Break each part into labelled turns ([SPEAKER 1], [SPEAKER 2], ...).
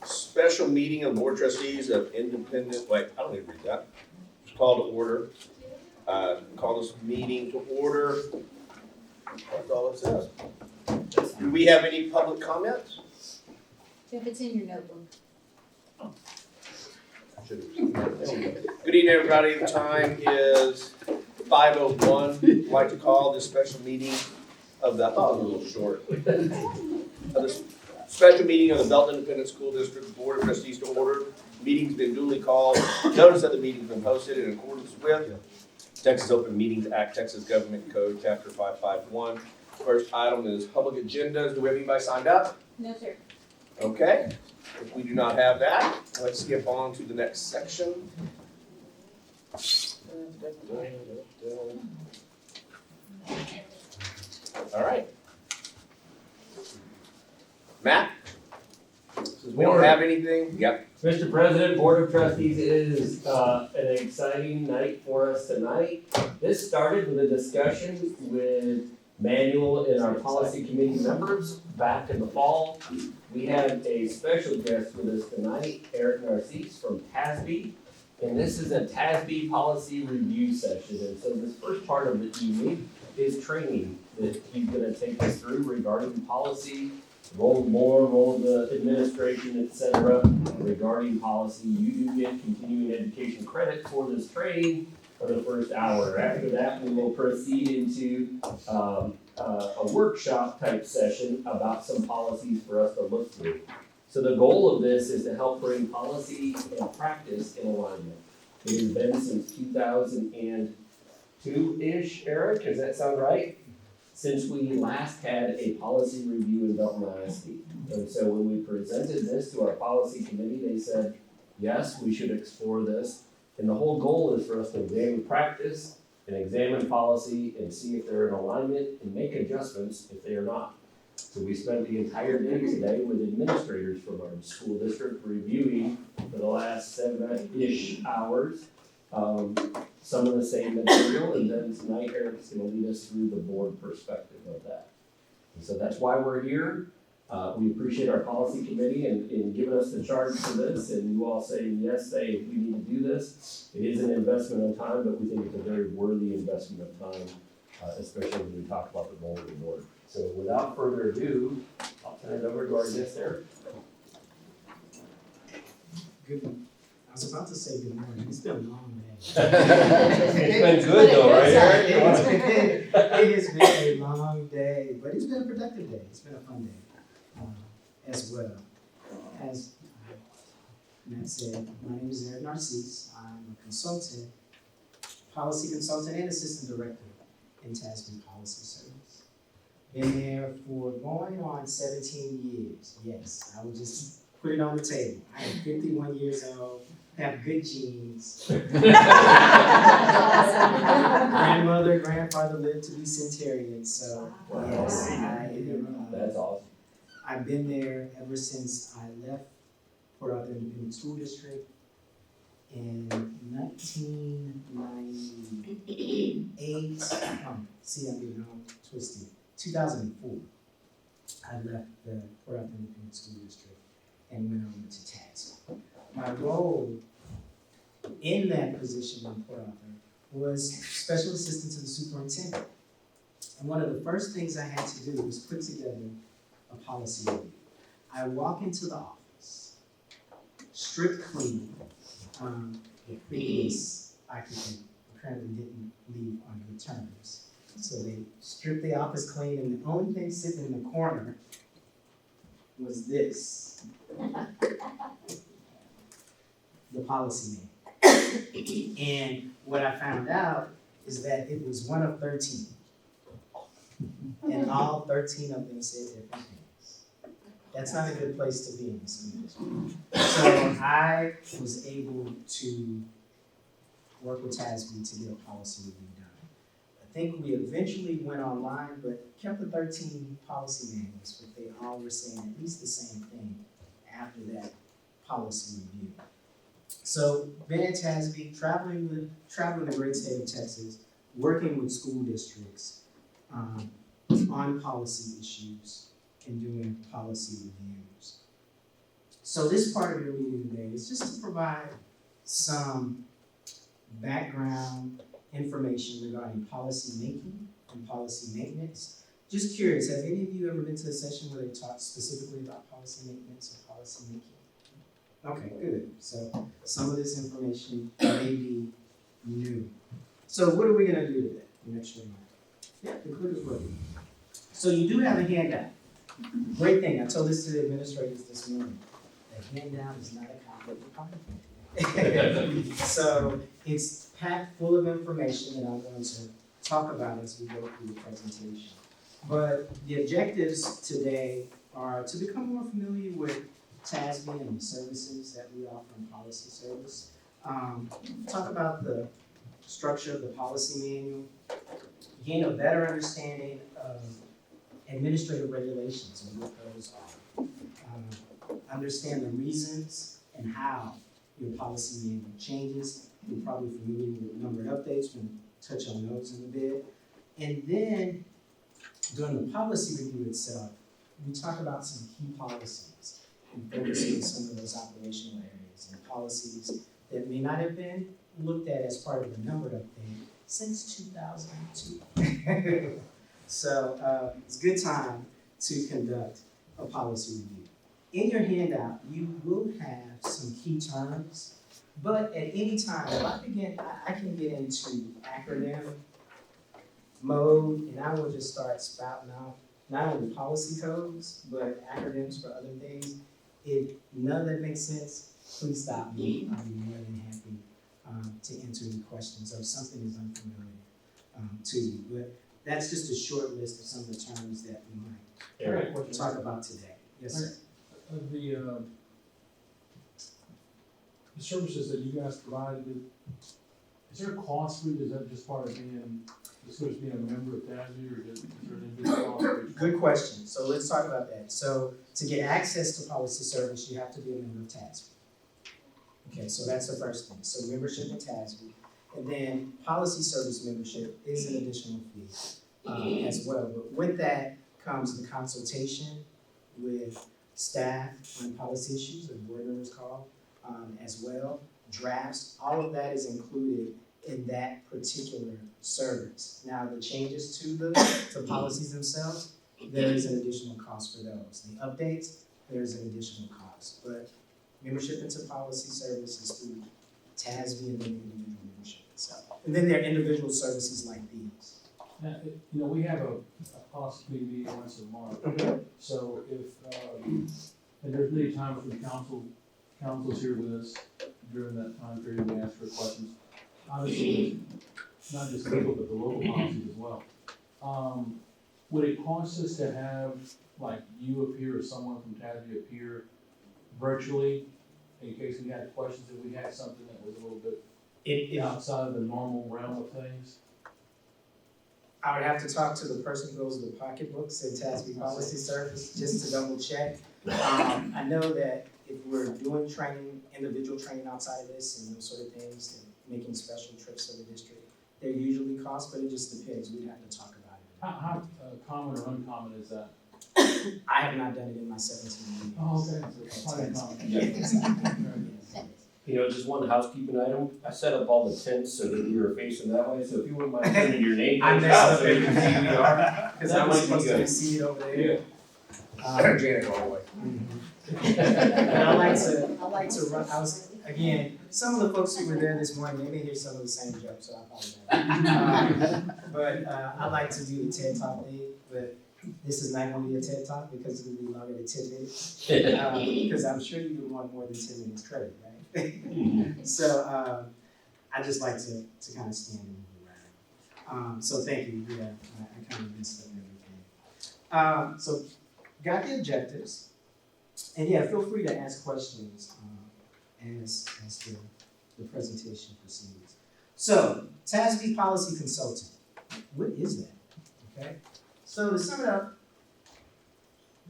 [SPEAKER 1] Special meeting of Board of Trustees of Independent, wait, I don't need to read that. It's called to order. Call this meeting to order. That's all it says. Do we have any public comments?
[SPEAKER 2] If it's in your notebook.
[SPEAKER 1] Good evening, everybody. The time is 5:01. I'd like to call this special meeting of the, oh, a little short. Of this special meeting of the Belton Independent School District Board of Trustees to order. Meeting's been duly called. Notice that the meeting's been posted in accordance with Texas Open Meetings Act, Texas Government Code, Chapter 551. First item is public agendas. Do we have anybody signed up?
[SPEAKER 2] No, sir.
[SPEAKER 1] Okay. If we do not have that, let's skip on to the next section. All right. Matt? Since we don't have anything, yep.
[SPEAKER 3] Mr. President, Board of Trustees, it is an exciting night for us tonight. This started with a discussion with Manuel and our policy committee members back in the fall. We had a special guest with us tonight, Eric Narcisse from TASB, and this is a TASB policy review session. And so this first part of the evening is training that he's going to take us through regarding policy, role of the administration, etc. Regarding policy. You do get continuing education credit for this training for the first hour. After that, we will proceed into a workshop type session about some policies for us to look through. So the goal of this is to help bring policy and practice in alignment. It has been since 2002-ish, Eric, does that sound right? Since we last had a policy review in Belton ISD. And so when we presented this to our policy committee, they said, yes, we should explore this. And the whole goal is for us to examine practice and examine policy and see if they're in alignment and make adjustments if they are not. So we spent the entire day today with administrators from our school district reviewing for the last 7-ish hours some of the same material, and then tonight Eric's going to lead us through the board perspective of that. And so that's why we're here. We appreciate our policy committee in giving us the charge for this, and you all saying yes, we need to do this. It is an investment of time, but we think it's a very worthy investment of time, especially when we talk about the role of the board. So without further ado, I'll turn it over to our guest there.
[SPEAKER 4] Good. I was about to say good morning. It's been a long day.
[SPEAKER 3] It's been good though, right, Eric?
[SPEAKER 4] It has been a long day, but it's been a productive day. It's been a fun day as well. As Matt said, my name is Eric Narcisse. I'm a consultant, policy consultant, and assistant director in TASB Policy Service. Been there for going on 17 years. Yes, I will just put it on the table. I am 51 years old. Have good genes. Grandmother, grandfather lived to be centurions, so yes, I am.
[SPEAKER 3] That's awesome.
[SPEAKER 4] I've been there ever since I left Port Arthur Independent School District in 1998. See, I'm getting all twisted. 2004. I left the Port Arthur Independent School District and went over to TASB. My role in that position in Port Arthur was special assistant to the superintendent. And one of the first things I had to do was put together a policy review. I walk into the office, strip clean. The previous occupant apparently didn't leave on good terms. So they stripped the office clean, and the only thing sitting in the corner was this. The policy manual. And what I found out is that it was one of 13. And all 13 of them said different things. That's not a good place to be in the school district. So I was able to work with TASB to get a policy review done. I think we eventually went online, but kept the 13 policy manuals, but they all were saying at least the same thing after that policy review. So been at TASB, traveling the great state of Texas, working with school districts on policy issues, in doing policy reviews. So this part of your meeting today is just to provide some background information regarding policy making and policy maintenance. Just curious, have any of you ever been to a session where they talked specifically about policy maintenance or policy making? Okay, good. So some of this information may be new. So what are we gonna do today? Make sure you yeah, the clip is ready. So you do have a handout. Great thing, I told this to the administrators this morning. The handout is not a copy of the PowerPoint. So it's packed full of information that I'm going to talk about as we go through the presentation. But the objectives today are to become more familiar with TASB and the services that we offer in policy service. Talk about the structure of the policy manual, gain a better understanding of administrative regulations and what those are. Understand the reasons and how your policy manual changes. You're probably familiar with numbered updates, we'll touch on those in a bit. And then during the policy review itself, we talk about some key policies and focus on some of those operational areas and policies that may not have been looked at as part of the numbered update since 2002. So it's a good time to conduct a policy review. In your handout, you will have some key terms, but at any time, if I can get into acronym mode, and I will just start spouting out not only policy codes, but acronyms for other things. If none of that makes sense, please stop me. I'll be more than happy to answer any questions or if something is unfamiliar to you. But that's just a short list of some of the terms that we might talk about today. Yes, sir.
[SPEAKER 5] The services that you guys provide, is there a cost for it? Is that just part of being a member of TASB, or is there an individual cost?
[SPEAKER 4] Good question. So let's talk about that. So to get access to policy service, you have to be a member of TASB. Okay, so that's the first thing. So membership in TASB. And then policy service membership is an additional fee as well. But with that comes the consultation with staff on policy issues, as board members call, as well. Drafts, all of that is included in that particular service. Now, the changes to policies themselves, there is an additional cost for those. The updates, there is an additional cost. But membership into policy services through TASB and then individual membership itself. And then there are individual services like these.
[SPEAKER 5] Now, we have a policy committee meeting once a month.
[SPEAKER 4] Mhm.
[SPEAKER 5] So if, and there's many times when council's here with us during that time period, we ask for questions. Obviously, not just legal, but the local policies as well. Would it cost us to have, like, you appear or someone from TASB appear virtually in case we had questions, if we had something that was a little bit outside of the normal realm of things?
[SPEAKER 4] I would have to talk to the person who goes to the pocketbooks at TASB Policy Service just to double check. I know that if we're doing training, individual training outside of this and those sort of things, and making special trips to the district, they're usually cost, but it just depends. We'd have to talk about it.
[SPEAKER 5] How common or uncommon is that?
[SPEAKER 4] I have not done it in my 17 years.
[SPEAKER 5] Oh, okay, so it's quite uncommon.
[SPEAKER 6] You know, just one housekeeping item, I set up all the tents so that you were facing that way, so if you wouldn't mind sending your name.
[SPEAKER 4] I messed up
[SPEAKER 6] so you can see who you are.
[SPEAKER 4] because I was supposed to be seated over there.
[SPEAKER 6] Janet all the way.
[SPEAKER 4] And I like to run, again, some of the folks who were there this morning, they may hear some of the same jokes, so I apologize. But I like to do the TED Talk thing, but this is not gonna be a TED Talk because it's gonna be longer than 10 minutes. Because I'm sure you would want more than 10 minutes credit, right? So I just like to kind of stand and move around. So thank you, yeah, I kind of messed up everything. So got the objectives. And yeah, feel free to ask questions as the presentation proceeds. So, TASB Policy Consultant, what is that? Okay, so to sum it up,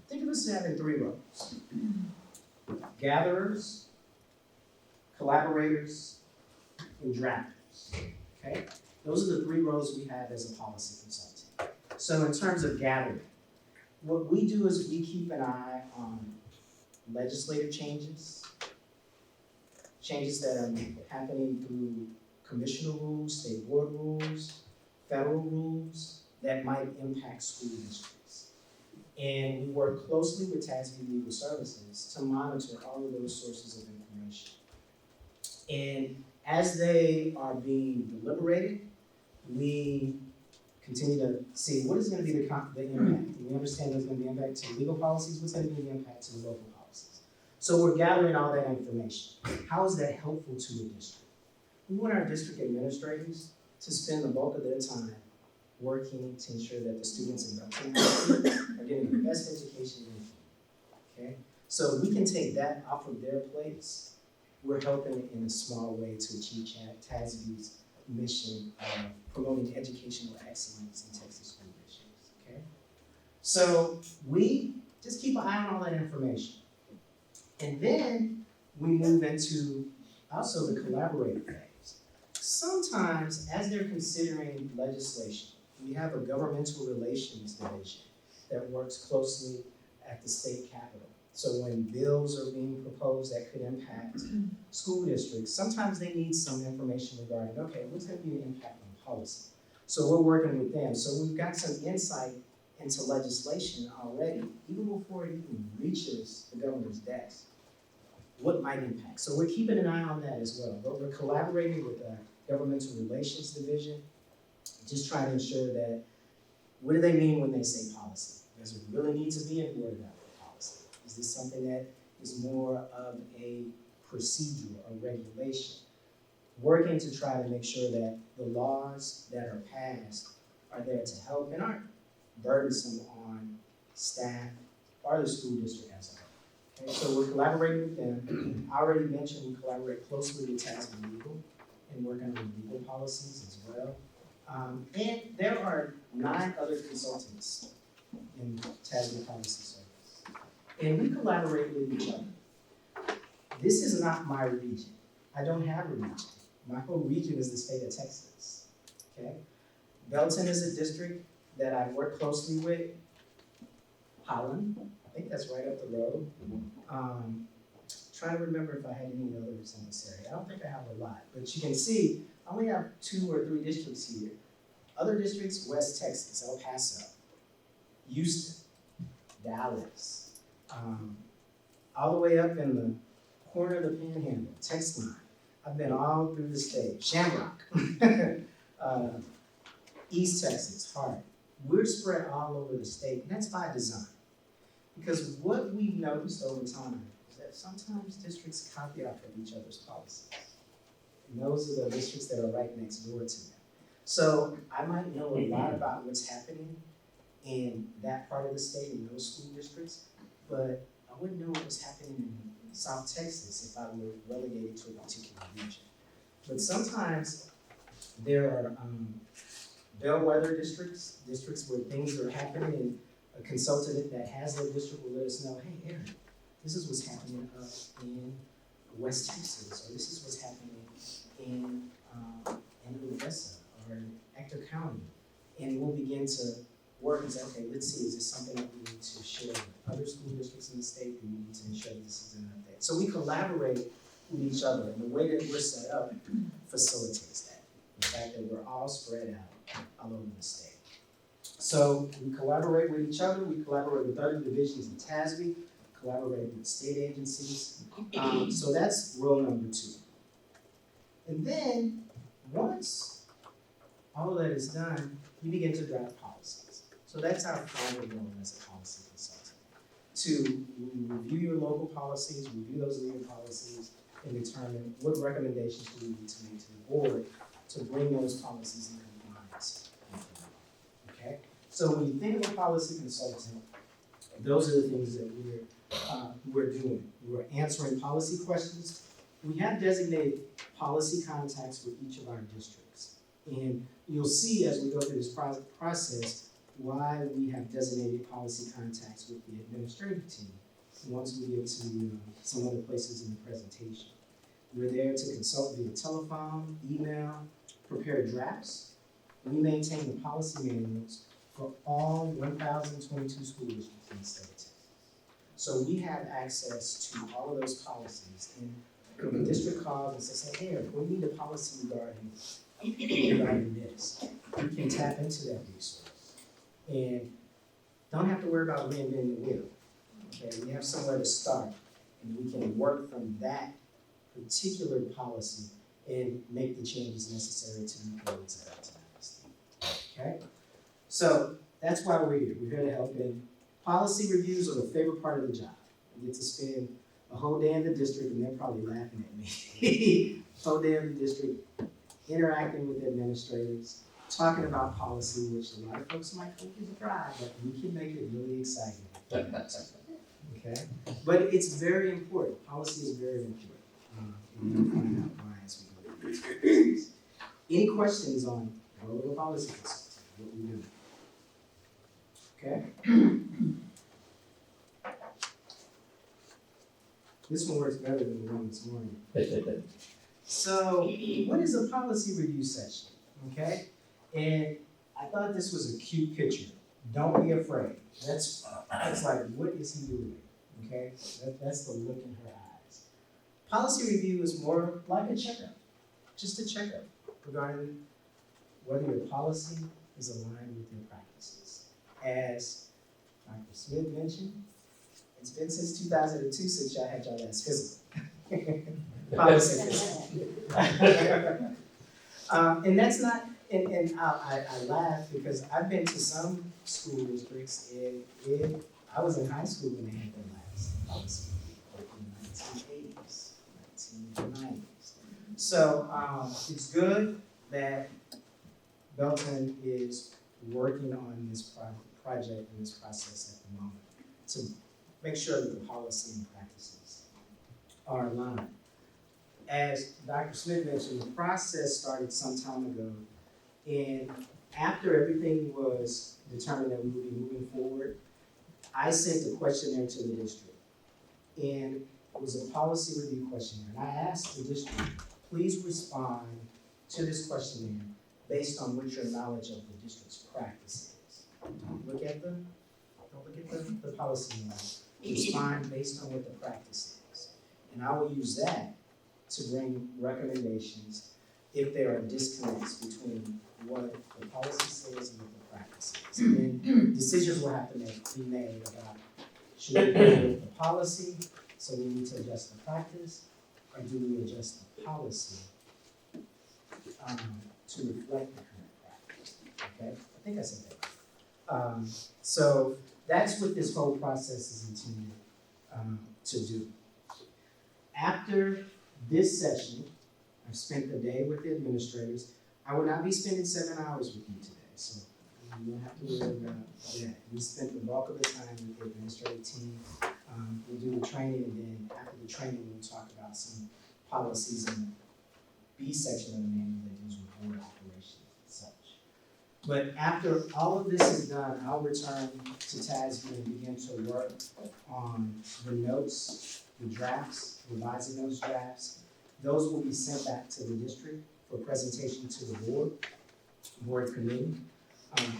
[SPEAKER 4] think of us as having three roles: gatherers, collaborators, and drafters. Okay, those are the three roles we have as a policy consultant. So in terms of gathering, What we do is we keep an eye on legislative changes that are happening through commissioner rules, state board rules, federal rules that might impact school districts. And we work closely with TASB Legal Services to monitor all of those sources of information. And as they are being deliberated, we continue to see what is going to be the impact. We understand there's going to be impact to legal policies, what's going to be the impact to the local policies. So we're gathering all that information. How is that helpful to the district? We want our district administrators to spend the bulk of their time working to ensure that the students in Belton ISD are getting the best education they can. Okay? So we can take that off of their plates. We're helping in a small way to achieve TASB's mission of promoting educational excellence in Texas school districts. Okay? So we just keep an eye on all that information. And then we move into also the collaborative phase. Sometimes, as they're considering legislation, we have a governmental relations division that works closely at the state capitol. So when bills are being proposed that could impact school districts, sometimes they need some information regarding, okay, what's going to be the impact on policy? So we're working with them. So we've got some insight into legislation already, even before it even reaches the governor's desk. What might impact? So we're keeping an eye on that as well. But we're collaborating with the governmental relations division, just trying to ensure that, what do they mean when they say policy? Does it really need to be in word policy? Is this something that is more of a procedure or regulation? Working to try to make sure that the laws that are passed are there to help and aren't burdensome on staff or the school district as a whole. Okay, so we're collaborating with them. I already mentioned we collaborate closely with TASB Legal and working on legal policies as well. And there are 9 other consultants in TASB Policy Service. And we collaborate with each other. This is not my region. I don't have a region. My whole region is the state of Texas. Okay? Belton is a district that I work closely with. Holland, I think that's right up the road. Trying to remember if I had any others in this area. I don't think I have a lot, but you can see I only have 2 or 3 districts here. Other districts, West Texas, El Paso, Houston, Dallas, all the way up in the corner of the Panhandle, Texas. I've been all through the state. Shamrock, East Texas, Hart. We're spread all over the state, and that's by design. Because what we've noticed over time is that sometimes districts copy off of each other's policies. And those are the districts that are right next door to them. So I might know a lot about what's happening in that part of the state, in those school districts, but I wouldn't know what was happening in South Texas if I were relegated to a particular region. But sometimes there are bellwether districts where things are happening, and a consultant that has their district will let us know, hey, Aaron, this is what's happening up in West Texas, or this is what's happening in Odessa or in Ector County. And we'll begin to work and say, okay, let's see, is this something that we need to share with other school districts in the state? Do we need to ensure that this is an update? So we collaborate with each other, and the way that we're set up facilitates that. The fact that we're all spread out all over the state. So we collaborate with each other, we collaborate with other divisions in TASB, collaborate with state agencies. So that's rule number 2. And then, once all of that is done, you begin to draft policies. So that's our final role as a policy consultant. To review your local policies, review those legal policies, and determine what recommendations do we need to make to the board to bring those policies in compliance. Okay? So when you think of a policy consultant, those are the things that we're doing. We're answering policy questions. We have designated policy contacts with each of our districts. And you'll see as we go through this process why we have designated policy contacts with the administrative team once we get to some other places in the presentation. We're there to consult via telephone, email, prepare drafts. We maintain the policy manuals for all 1,022 school districts in the state of Texas. So we have access to all of those policies, and when the district calls and says, hey, Eric, we need a policy regarding this, you can tap into that resource. And don't have to worry about reinventing the wheel. Okay, we have somewhere to start, and we can work from that particular policy and make the changes necessary to meet the needs of Belton ISD. Okay, so that's why we're here. We're here to help. And policy reviews are the favorite part of the job. We get to spend a whole day in the district, and they're probably laughing at me. Whole day in the district, interacting with administrators, talking about policy, which a lot of folks might think is a drive, but we can make it really exciting. Okay, but it's very important. Policy is very important. And we'll find out why as we go through this process. Any questions on our little policy consultant, what we do? Okay. This one works better than the one this morning. So, what is a policy review session? Okay, and I thought this was a cute picture. Don't be afraid. That's like, what is he doing? Okay, that's the look in her eyes. Policy review is more like a checkup, just a checkup regarding whether your policy is aligned with your practices. As Dr. Smith mentioned, it's been since 2002 since y'all had y'all last physical. Policy physical. And that's not, and I laugh because I've been to some school districts and I was in high school when they had their last policy in the 1980s, 1990s. So it's good that Belton is working on this project and this process at the moment to make sure that the policy and practices are aligned. As Dr. Smith mentioned, the process started some time ago, and after everything was determined that we would be moving forward, I sent a questionnaire to the district, and it was a policy review questionnaire. And I asked the district, please respond to this questionnaire based on what your knowledge of the district's practice is. Don't look at the policy manual. Respond based on what the practice is. And I will use that to bring recommendations if there are disconnects between what the policy says and what the practice is. And then decisions will have to be made about, should we go with the policy, so we need to adjust the practice, or do we adjust the policy to reflect the current practice? Okay, I think I said that. So that's what this whole process is intended to do. After this session, I've spent the day with the administrators. I will not be spending 7 hours with you today, so you don't have to worry about that. We spent the bulk of the time with the administrative team. We'll do the training, and then after the training, we'll talk about some policies in the B section of the manual that deals with board operations and such. But after all of this is done, I'll return to TASB and begin to work on the notes, the drafts, revising those drafts. Those will be sent back to the district for presentation to the board committee,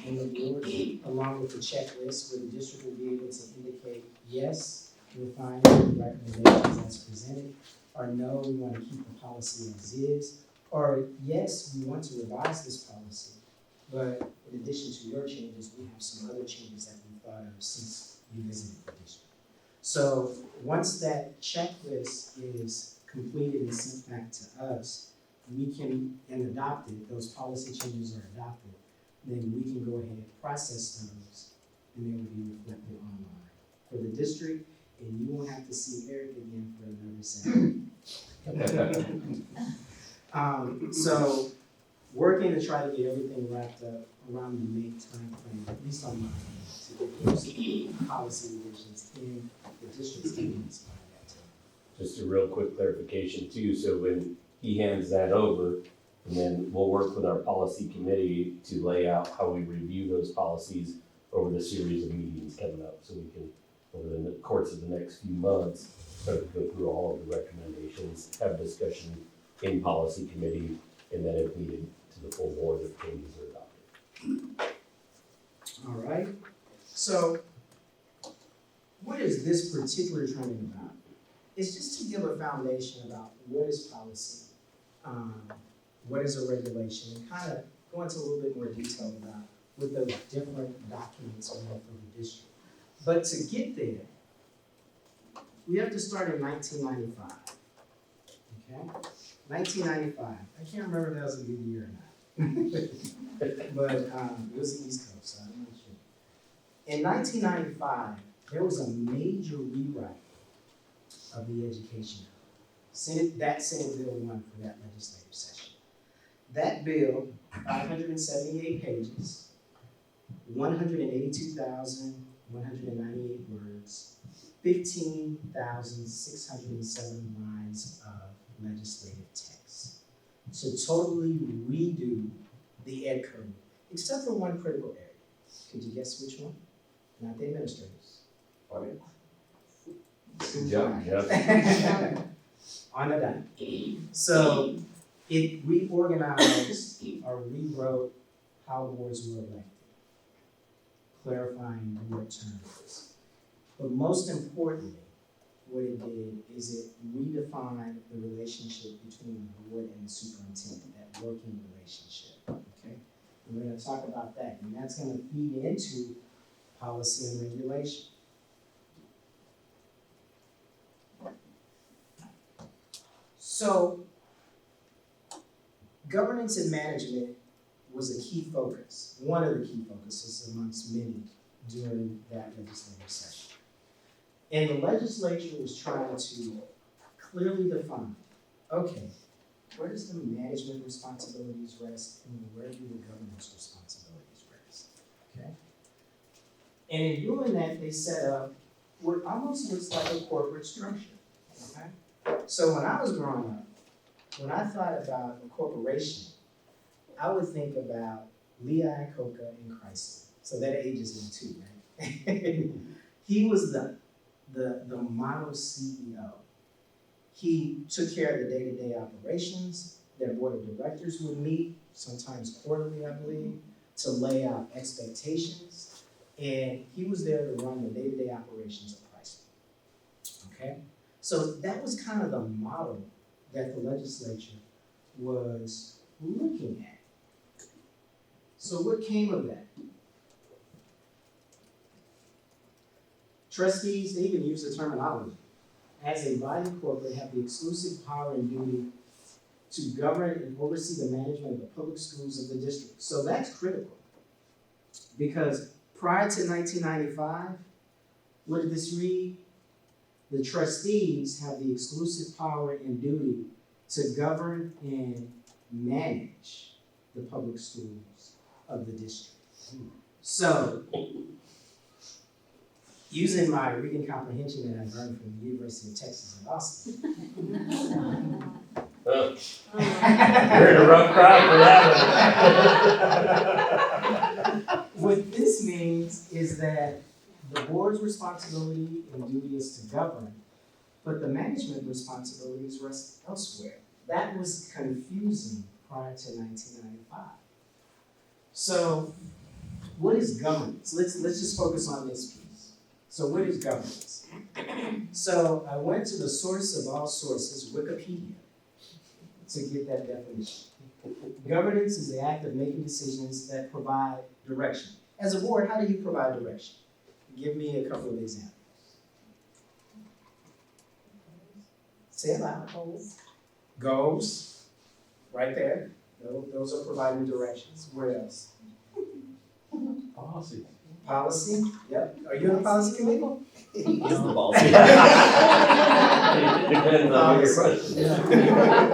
[SPEAKER 4] and the board, along with the checklist where the district will be able to indicate, yes, we're fine with the recommendations as presented, or no, we want to keep the policy as is, or yes, we want to revise this policy, but in addition to your changes, we have some other changes that we thought of since you visited the district. So once that checklist is completed and sent back to us, we can, and adopted, those policy changes are adopted, then we can go ahead and process those, and they will be reflected online for the district, and you won't have to see Eric again for another Saturday. So working to try to get everything wrapped up around the May timeframe, at least on my end, to get those policy revisions in the district's hands by that time.
[SPEAKER 6] Just a real quick clarification too, so when he hands that over, and then we'll work with our policy committee to lay out how we review those policies over the series of meetings coming up, so we can, over the course of the next few months, start to go through all of the recommendations, have discussion in policy committee, and then if needed, to the full board if changes are adopted.
[SPEAKER 4] All right, so what is this particular training about? It's just to give a foundation about what is policy, what is a regulation, and kind of go into a little bit more detail about what those different documents are for the district. But to get there, we have to start in 1995. Okay? 1995. I can't remember if that was a good year or not. But it was the East Coast, so I'm not sure. In 1995, there was a major rewrite of the Education Code. That Senate Bill 1 for that legislative session. That bill, 578 pages, 182,198 words, 15,607 lines of legislative text. To totally redo the Ed Code, except for one critical area. Could you guess which one? Not the administrators.
[SPEAKER 6] Good job, Jeff.
[SPEAKER 4] On the dime. So it reorganized or rewrote how boards were elected, clarifying board terms. But most importantly, what it did is it redefined the relationship between the board and the superintendent, that working relationship, okay? And we're gonna talk about that, and that's gonna feed into policy and regulation. So, governance and management was a key focus, one of the key focuses amongst many during that legislative session. And the legislature was trying to clearly define, okay, where does the management responsibilities rest and where do the governance responsibilities rest, okay? And in doing that, they set up what almost looks like a corporate structure, okay? So when I was growing up, when I thought about a corporation, I would think about Lehigh, Coca, and Chrysler. So that ages me too, right? He was the model CEO. He took care of the day-to-day operations. Their board of directors would meet, sometimes quarterly, I believe, to lay out expectations. And he was there to run the day-to-day operations of Chrysler. Okay? So that was kind of the model that the legislature was looking at. So what came of that? Trustees, they even use the terminology. As a body corporate, have the exclusive power and duty to govern and oversee the management of the public schools of the district. So that's critical. Because prior to 1995, what did this read? The trustees have the exclusive power and duty to govern and manage the public schools of the district. So, using my reading comprehension that I learned from the University of Texas at Austin.
[SPEAKER 6] You're in a rough crowd for that
[SPEAKER 4] What this means is that the board's responsibility and duty is to govern, but the management responsibilities rest elsewhere. That was confusing prior to 1995. So, what is governance? Let's just focus on this piece. So, what is governance? So, I went to the source of all sources, Wikipedia, to get that definition. Governance is the act of making decisions that provide direction. As a board, how do you provide direction? Give me a couple of examples. Say it loud. Goals. Right there. Those are providing directions. Where else?
[SPEAKER 5] Policy.
[SPEAKER 4] Policy. Yep. Are you on the policy committee?
[SPEAKER 1] He's the ball.
[SPEAKER 6] Depends on your question.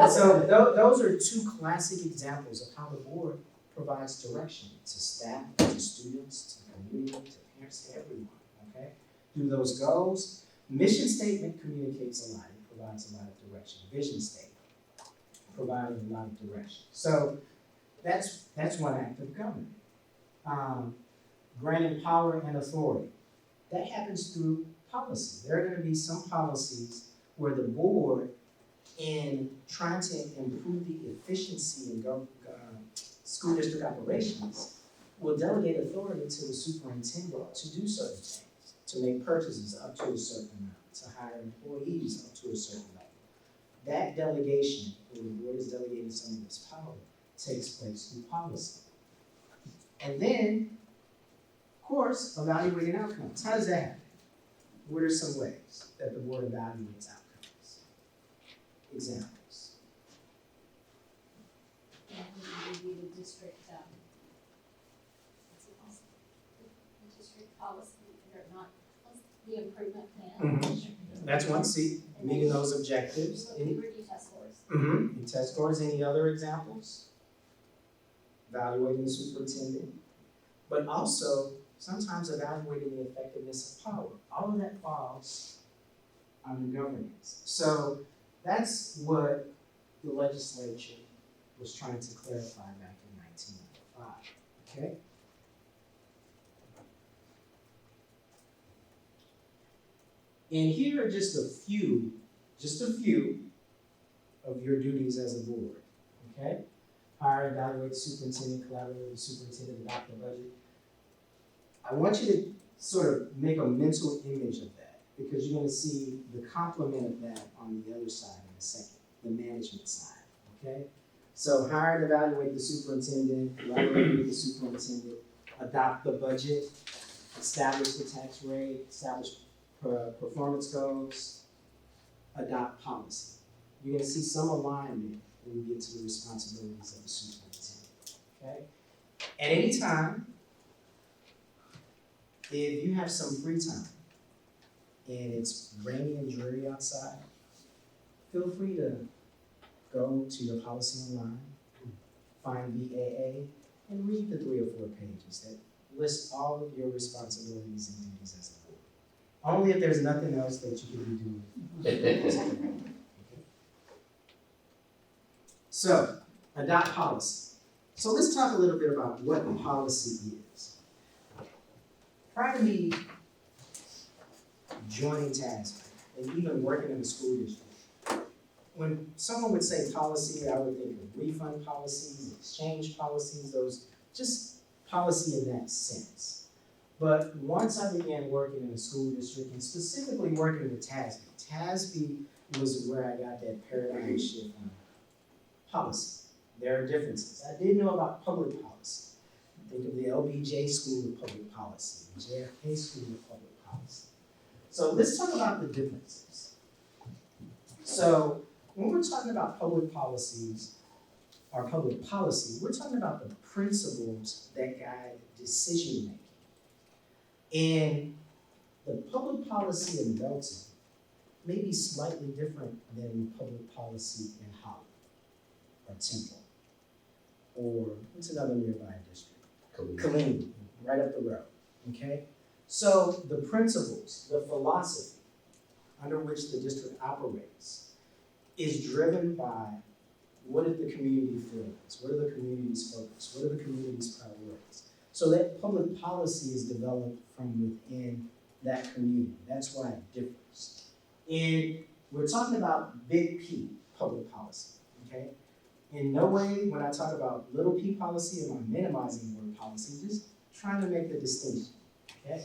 [SPEAKER 4] So those are two classic examples of how the board provides direction to staff, to students, to the community, to parents, to everyone. Okay? Through those goals, mission statement communicates a lot. It provides a lot of direction. Vision statement providing a lot of direction. So that's one act of government. Granting power and authority. That happens through policy. There are going to be some policies where the board, in trying to improve the efficiency in school district operations, will delegate authority to the superintendent to do certain things, to make purchases up to a certain amount, to hire employees up to a certain level. That delegation, where the board is delegating some of its power, takes place through policy. And then, of course, evaluating outcomes. How does that happen? What are some ways that the board evaluates outcomes? Examples.
[SPEAKER 2] And we review the district, what's it called? The district policy, or not, the improvement plan.
[SPEAKER 4] That's one C, meeting those objectives.
[SPEAKER 2] We review test scores.
[SPEAKER 4] And test scores, any other examples? Evaluating the superintendent, but also sometimes evaluating the effectiveness of power. All of that falls under governance. So that's what the legislature was trying to clarify back in 1995, okay? And here are just a few of your duties as a board, okay? Hire, evaluate the superintendent, collaborate with the superintendent, adopt the budget. I want you to sort of make a mental image of that, because you're gonna see the complement of that on the other side in a second, the management side, okay? So hire and evaluate the superintendent, collaborate with the superintendent, adopt the budget, establish the tax rate, establish performance goals, adopt policy. You're gonna see some alignment when we get to the responsibilities of the superintendent, okay? At any time, if you have some free time and it's rainy and dreary outside, feel free to go to your policy online, find BAA, and read the 3 or 4 pages that list all of your responsibilities and duties as a board. Only if there's nothing else that you can be doing. So, adopt policy. So let's talk a little bit about what the policy is. Prior to me joining TASB and even working in the school district, when someone would say policy, I would think of refund policies, exchange policies, those just policy in that sense. But once I began working in the school district and specifically working with TASB was where I got that paradigm shift on policy. There are differences. I did know about public policy. Think of the LBJ School of Public Policy, the JFK School of Public Policy. So let's talk about the differences. So when we're talking about public policies or public policy, we're talking about the principles that guide decision making. And the public policy in Belton may be slightly different than public policy in Holland or Temple, or what's another nearby district? Killeen, right up the road, okay? So the principles, the philosophy under which the district operates is driven by what did the community feelings, what are the community's focus, what are the community's priorities? So that public policy is developed from within that community. That's why it differs. And we're talking about big P, public policy, okay? In no way, when I talk about little p policy, am I minimizing the word policy, just trying to make the distinction, okay?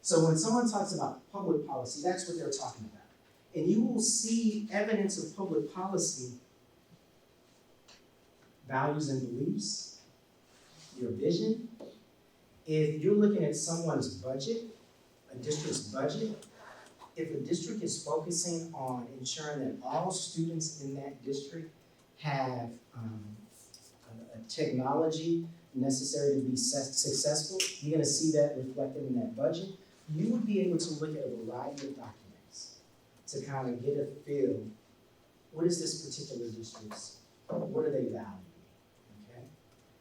[SPEAKER 4] So when someone talks about public policy, that's what they're talking about. And you will see evidence of public policy, values and beliefs, your vision. If you're looking at someone's budget, a district's budget, if a district is focusing on ensuring that all students in that district have a technology necessary to be successful, you're gonna see that reflected in that budget. You would be able to look at a variety of documents to kind of get a feel, what is this particular district's, what are they valuing, okay?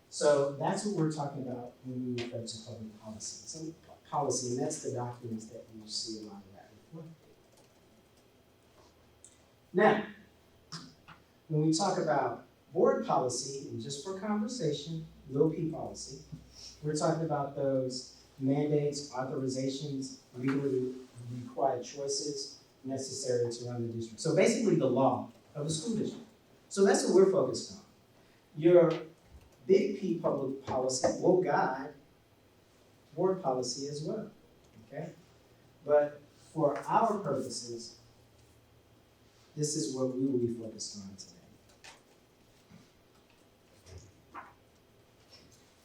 [SPEAKER 4] So that's what we're talking about when we refer to public policy. Some policy, and that's the documents that you see a lot of that reflected. Now, when we talk about board policy, and just for conversation, little p policy, we're talking about those mandates, authorizations, legally required choices necessary to run the district. So basically the law of the school district. So that's what we're focused on. Your big P public policy will guide board policy as well, okay? But for our purposes, this is what we will be focused on today.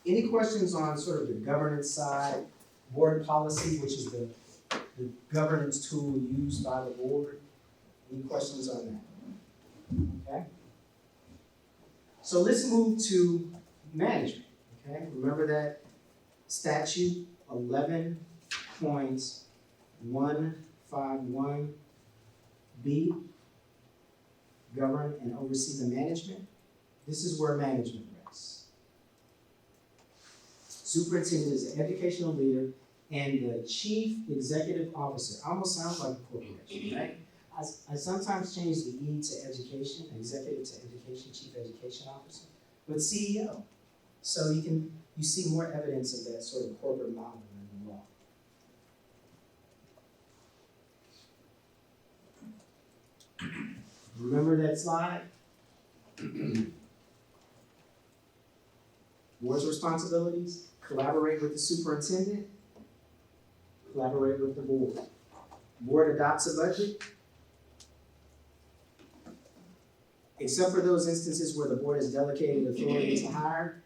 [SPEAKER 4] Any questions on sort of the governance side, board policy, which is the governance tool used by the board? Any questions on that? Okay? So let's move to management, okay? Remember that statute 11.151B, govern and oversee the management. This is where management rests. Superintendent is an educational leader and the chief executive officer. Almost sounds like a corporation, right? I sometimes change the E to education, executive to education, chief education officer, but CEO. So you see more evidence of that sort of corporate model in the law. Remember that slide? Board's responsibilities: collaborate with the superintendent, collaborate with the board. Board adopts a budget. Except for those instances where the board has delegated authority to hire,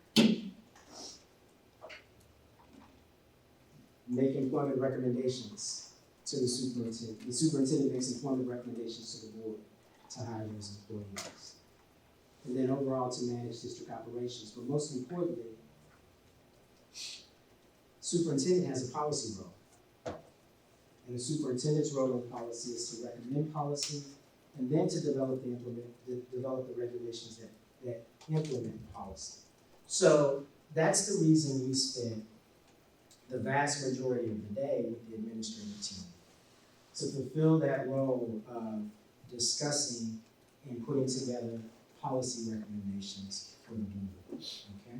[SPEAKER 4] make employment recommendations to the superintendent. The superintendent makes employment recommendations to the board to hire those employees. And then overall to manage district operations. But most importantly, superintendent has a policy role. And the superintendent's role in policy is to recommend policy and then to develop the regulations that implement policy. So that's the reason we spend the vast majority of the day with the administrative team, to fulfill that role of discussing and putting together policy recommendations for the board, okay?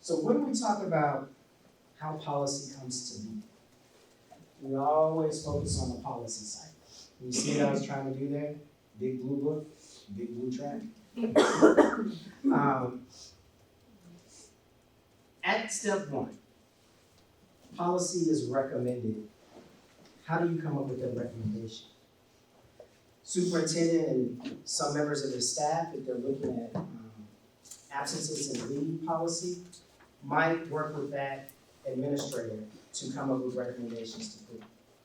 [SPEAKER 4] So when we talk about how policy comes to be, we always focus on the policy side. You see what I was trying to do there? Big blue book, big blue track. At step one, policy is recommended. How do you come up with that recommendation? Superintendent and some members of his staff, if they're looking at absences and leave policy, might work with that administrator to come up with recommendations to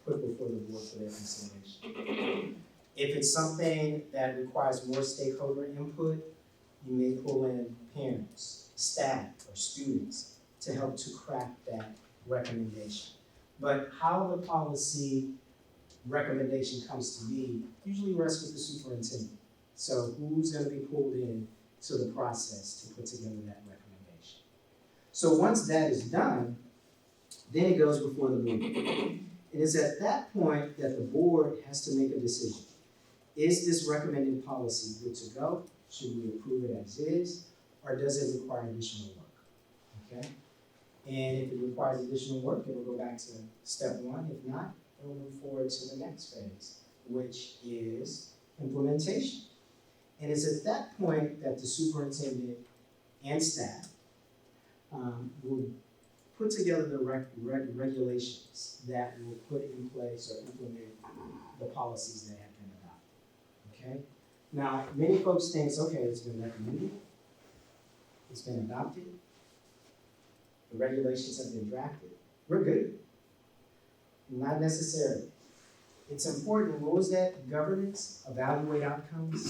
[SPEAKER 4] put before the board for their consideration. If it's something that requires more stakeholder input, you may pull in parents, staff, or students to help to craft that recommendation. But how the policy recommendation comes to be usually rests with the superintendent. So who's going to be pulled in to the process to put together that recommendation? So once that is done, then it goes before the board. It is at that point that the board has to make a decision. Is this recommended policy good to go? Should we approve it as is? Or does it require additional work? Okay? And if it requires additional work, it will go back to step one. If not, it will move forward to the next phase, which is implementation. And it's at that point that the superintendent and staff will put together the regulations that will put in place or implement the policies that have been adopted, okay? Now, many folks think, okay, it's been recommended, it's been adopted, the regulations have been drafted, we're good. Not necessarily. It's important, what was that? Governance, evaluate outcomes.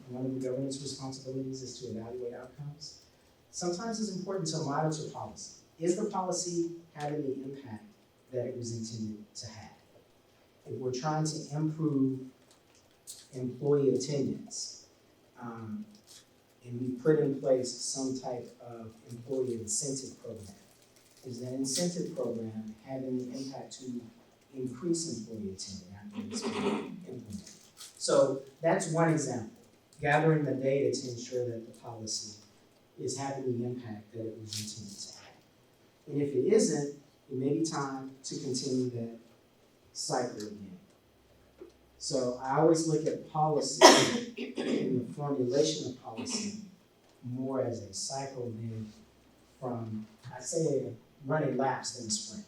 [SPEAKER 4] One of the governance responsibilities is to evaluate outcomes. Sometimes it's important to monitor policy. Is the policy having the impact that it was intended to have? If we're trying to improve employee attendance, and we put in place some type of employee incentive program, is that incentive program having the impact to increase employee attendance after it's been implemented? So that's one example, gathering the data to ensure that the policy is having the impact that it was intended to have. And if it isn't, it may be time to continue that cycle again. So I always look at policy and the formulation of policy more as a cycle than from, I say, running laps in the sprint.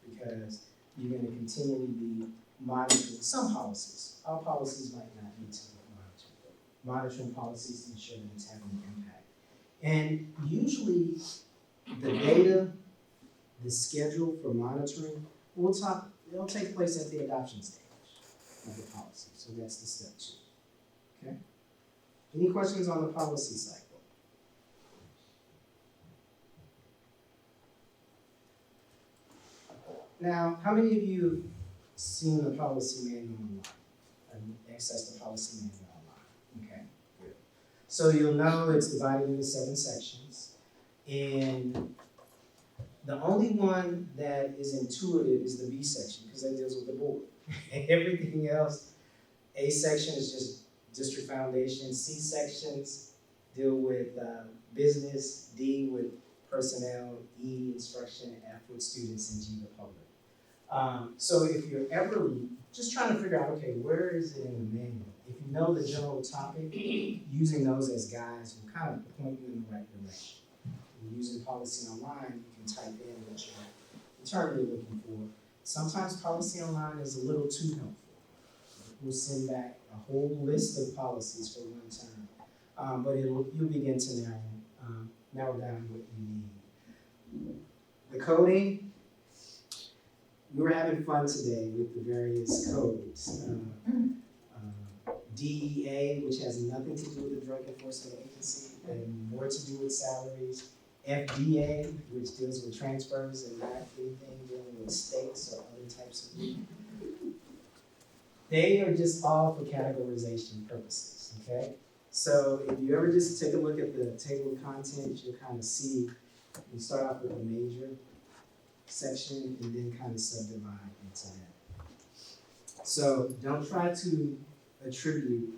[SPEAKER 4] Because you're gonna continually be monitoring some policies. All policies might not need to be monitored, but monitoring policies to ensure that it's having an impact. And usually, the data, the schedule for monitoring, it'll take place at the adoption stage of the policy. So that's the step 2. Okay? Any questions on the policy cycle? Now, how many of you have seen the policy manual online? Access the policy manual online? Okay, good. So you'll know it's divided into 7 sections. And the only one that is intuitive is the B section, because that deals with the board. Everything else, A section is just district foundation, C sections deal with business, D with personnel, E instruction, F with students, and G the public. So if you're ever just trying to figure out, okay, where is it in the manual? If you know the general topic, using those as guides will kind of point you in the right direction. If you're using policy online, you can type in what you're term you're looking for. Sometimes policy online is a little too helpful. We'll send back a whole list of policies for one term, but you'll begin to narrow down what you need. The coding. We were having fun today with the various codes. DEA, which has nothing to do with the Drug Enforcement Agency and more to do with salaries. FDA, which deals with transfers and not anything dealing with states or other types of. They are just all for categorization purposes, okay? So if you ever just take a look at the table of contents, you'll kind of see, you start off with a major section and then kind of subdivide into that. So don't try to attribute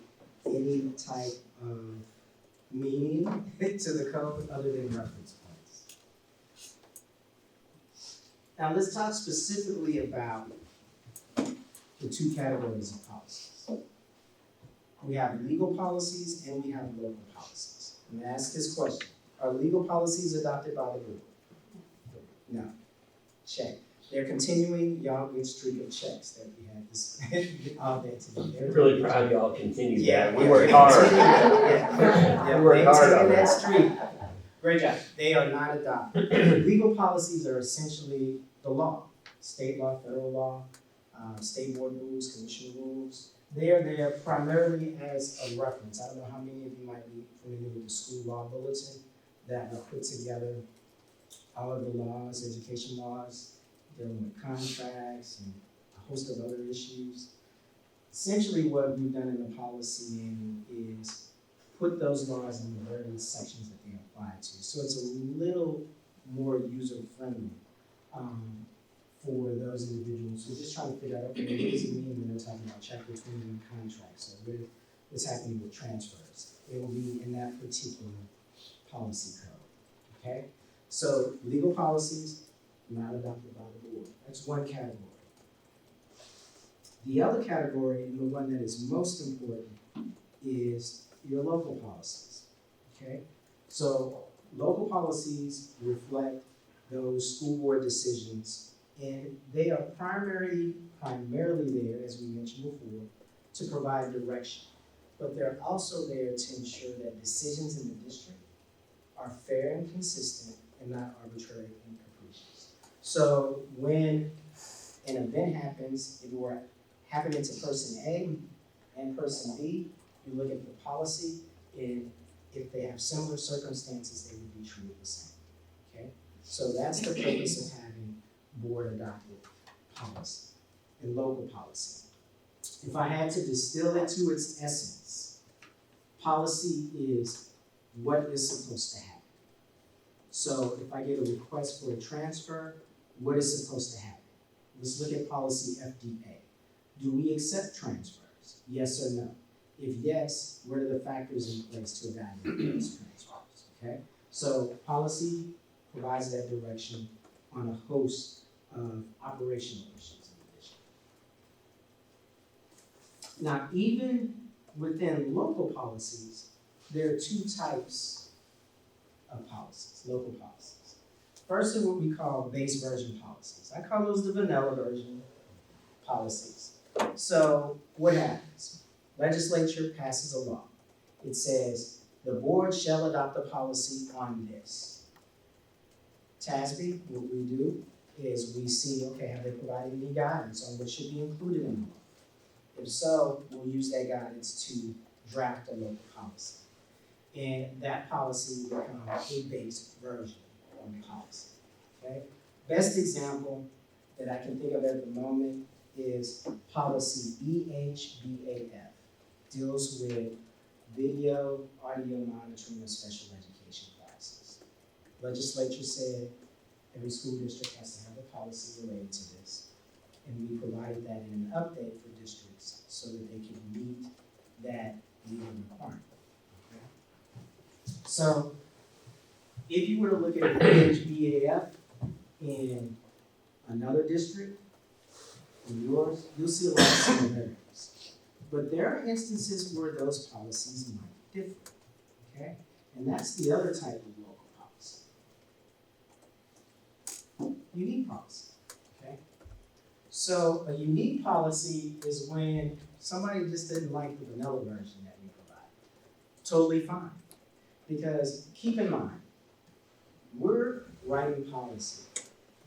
[SPEAKER 4] any type of meaning to the code other than reference points. Now let's talk specifically about the 2 categories of policies. We have legal policies and we have local policies. I'm gonna ask this question. Are legal policies adopted by the board? No. Check. They're continuing y'all good streak of checks that we had this all day today.
[SPEAKER 3] I'm really proud y'all continued that. We
[SPEAKER 4] Yeah,
[SPEAKER 3] worked hard.
[SPEAKER 4] Yeah,
[SPEAKER 3] We worked hard on
[SPEAKER 4] that
[SPEAKER 3] that.
[SPEAKER 4] streak. Great job. They are not adopted. Legal policies are essentially the law, state law, federal law, state board rules, commission rules. They are there primarily as a reference. I don't know how many of you might be familiar with the school law bulletin that will put together all of the laws, education laws, dealing with contracts and a host of other issues. Essentially what we've done in the policy manual is put those laws in the various sections that they apply to. So it's a little more user-friendly for those individuals who are just trying to figure out, okay, what does it mean when they're talking about Chapter 21 contracts, or what's happening with transfers? It will be in that particular policy code, okay? So legal policies, not adopted by the board. That's one category. The other category, and the one that is most important, is your local policies, okay? So local policies reflect those school board decisions, and they are primarily there, as we mentioned before, to provide direction. But they're also there to ensure that decisions in the district are fair and consistent and not arbitrary and capricious. So when an event happens, if it were happening to person A and person B, you look at the policy, and if they have similar circumstances, they would be treated the same, okay? So that's the purpose of having board adopted policy and local policy. If I had to distill it to its essence, policy is what is supposed to happen. So if I get a request for a transfer, what is supposed to happen? Let's look at policy FDA. Do we accept transfers? Yes or no? If yes, what are the factors in place to evaluate those transfers? Okay? So policy provides that direction on a host of operational issues in the district. Now, even within local policies, there are two types of policies, local policies. First is what we call base version policies. I call those the vanilla version policies. So what happens? Legislature passes a law. It says, the board shall adopt a policy on this. TASB, what we do is we see, okay, have they provided any guidance on what should be included in the law? If so, we'll use that guidance to draft a local policy. And that policy will become a base version of the policy, okay? Best example that I can think of at the moment is policy EHBAF, deals with video, audio monitoring of special education classes. Legislature said every school district has to have a policy related to this. And we provided that in an update for districts so that they can meet that legal requirement. Okay? So if you were to look at HBAF in another district, in yours, you'll see a lot of similarities. But there are instances where those policies might differ, okay? And that's the other type of local policy. Unique policy, okay? So a unique policy is when somebody just didn't like the vanilla version that we provide. Totally fine. Because keep in mind, we're writing policy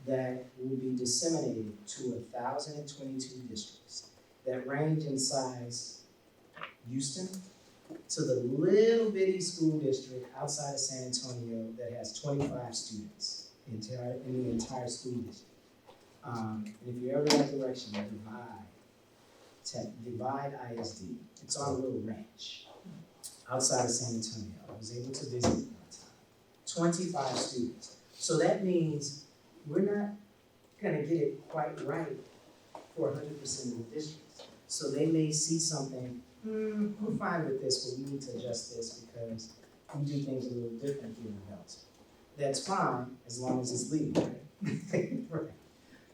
[SPEAKER 4] that will be disseminated to 1,022 districts that range in size Houston to the little bitty school district outside of San Antonio that has 25 students in the entire school district. And if you're ever in that direction, Divide ISD. It's on a little ranch outside of San Antonio. I was able to visit one time. 25 students. So that means we're not gonna get it quite right for 100% of the districts. So they may see something, we're fine with this, but we need to adjust this because we do things a little different here in Belton. That's fine, as long as it's legal, right? Right.